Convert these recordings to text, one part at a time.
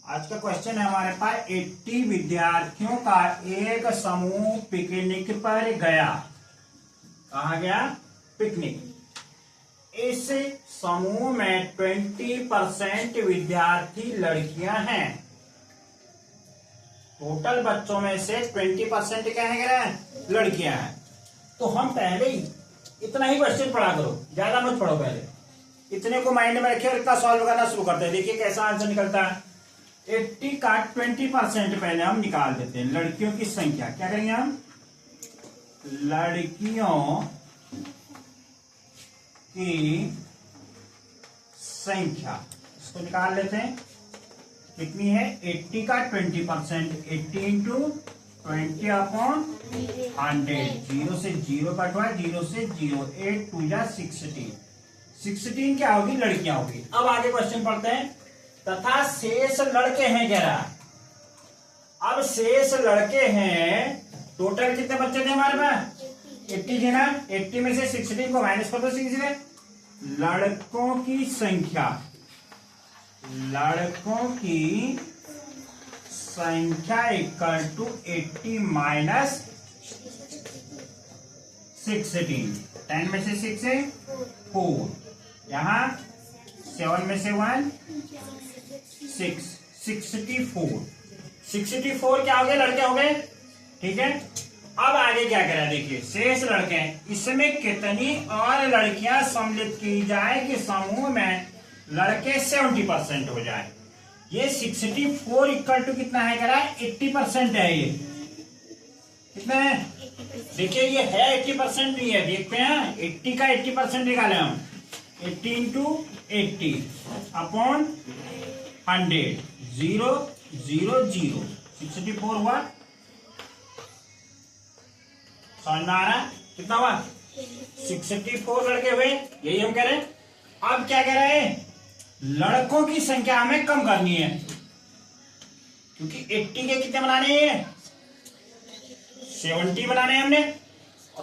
आज का क्वेश्चन है हमारे पास 80 विद्यार्थियों का एक समूह पिकनिक पर गया। कहा गया? पिकनिक। इस समूह में 20% विद्यार्थी लड़कियां हैं। टोटल बच्चों में से 20% क्या है? लड़कियां हैं। तो हम पहले ही इतना ही क्वेश्चन पढ़ा करो, ज्यादा मत पढ़ो। पहले इतने को माइंड में रखिए और इतना सॉल्व करना शुरू करते हैं। देखिए कैसा आंसर निकलता है। 80 का 20% पहले हम निकाल देते हैं। लड़कियों की संख्या क्या करेंगे हम? लड़कियों की संख्या इसको निकाल लेते हैं। कितनी है? 80 का 20%, 80 इंटू 20 अपॉन 100। 0 से 0 कटवा, 0 से 0, 8 2 जा 16। 16 क्या होगी? लड़कियां होगी। अब आगे क्वेश्चन पढ़ते हैं। तथा शेष लड़के हैं कह रहा। अब शेष लड़के हैं, टोटल कितने बच्चे थे हमारे पास? 80 थे ना। 80 में से 16 को माइनस कर दो सीधे। लड़कों की संख्या, लड़कों की संख्या इक्वल टू 80 माइनस 16। 10 में से 6 है 4, यहां 7 में से 1 6, 64। 64 क्या हो गए? लड़के हो गए। ठीक है। अब आगे क्या करा देखिए। शेष लड़के हैं, इसमें कितनी और लड़कियां सम्मिलित की जाए कि समूह में लड़के 70% हो जाए। ये 64 इक्वल टू कितना है? करा 80% है। ये कितना है? देखिए ये है 80% नहीं है। देखते हैं 80 का 80% निकाले हम। 80 इंटू 80 अपॉन 100। 0 0 0 64 हुआ। समझ में आ रहा है? कितना हुआ? 64 लड़के हुए। यही हम कह रहे हैं। अब क्या कह रहे हैं? लड़कों की संख्या हमें कम करनी है, क्योंकि 80 के कितने बनाने हैं? 70 बनाने हैं हमने।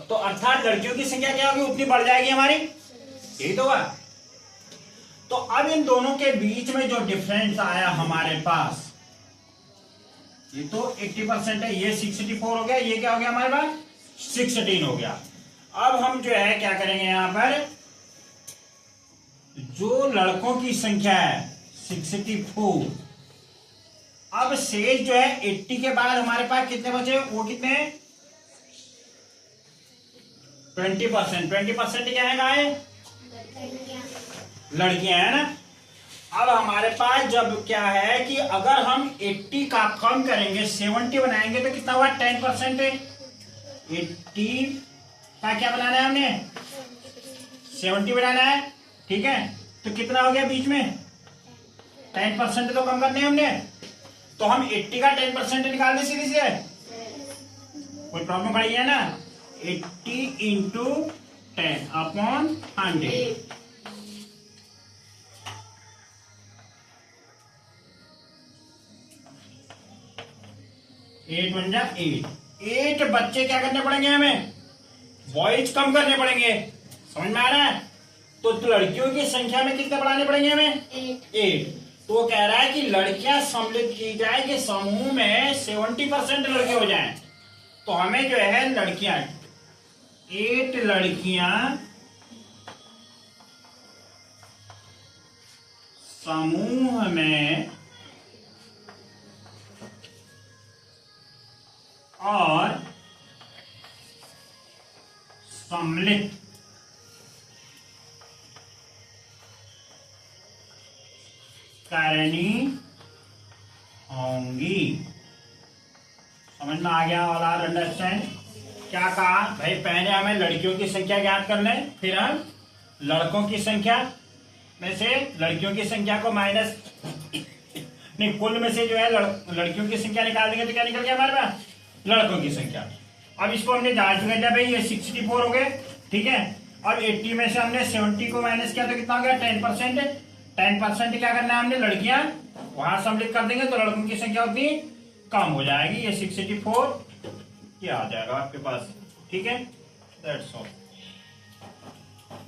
तो अर्थात लड़कियों की संख्या क्या होगी? उतनी बढ़ जाएगी हमारी। यही तो हुआ। तो अब इन दोनों के बीच में जो डिफरेंस आया हमारे पास, ये तो 80% है। ये 64 हो गया। ये क्या हो गया हमारे पास? 16 हो गया। अब हम जो है क्या करेंगे, यहां पर जो लड़कों की संख्या है 64, अब शेष जो है 80 के बाद हमारे पास कितने बचे? वो कितने? 20%। 20% क्या है? गाय लड़कियां है ना। अब हमारे पास जब क्या है कि अगर हम 80 का कम करेंगे, 70 बनाएंगे तो कितना हुआ? 10% है। 80 का क्या बनाना है हमने? 70 बनाना है। ठीक है। तो कितना हो गया बीच में? 10% तो कम करने हमने। तो हम 80 का 10% निकाल दें सीधे से। कोई प्रॉब्लम खड़ी है ना? 80 इंटू 10 अपॉन 100। 8 1 जा 8। 8 बच्चे क्या करने पड़ेंगे हमें? बॉयज कम करने पड़ेंगे। समझ में आ रहा है? तो लड़कियों की संख्या में कितने बढ़ाने पड़ेंगे हमें? 8। तो वो कह रहा है कि लड़कियां सम्मिलित की जाए कि समूह में 70% लड़के हो जाएं। तो हमें जो है लड़कियां 8 लड़कियां समूह में और सम्मिलित करनी होंगी। समझ में आ गया? All are understand? क्या कहा भाई? पहले हमें लड़कियों की संख्या ज्ञात कर लें, फिर हम लड़कों की संख्या में से लड़कियों की संख्या को माइनस नहीं, कुल में से जो है लड़कियों की संख्या निकाल देंगे तो क्या निकल गया हमारे पास? लड़कों की संख्या। अब इसको हमने जांच चुके थे भाई। ये 64 हो गए। ठीक है। और 80 में से हमने 70 को माइनस किया तो कितना हो गया? 10%। 10% क्या करना है हमने? लड़कियां वहां सम्मिलित कर देंगे तो लड़कों की संख्या उतनी कम हो जाएगी। ये 64 क्या आ जाएगा आपके पास? ठीक है। That's all.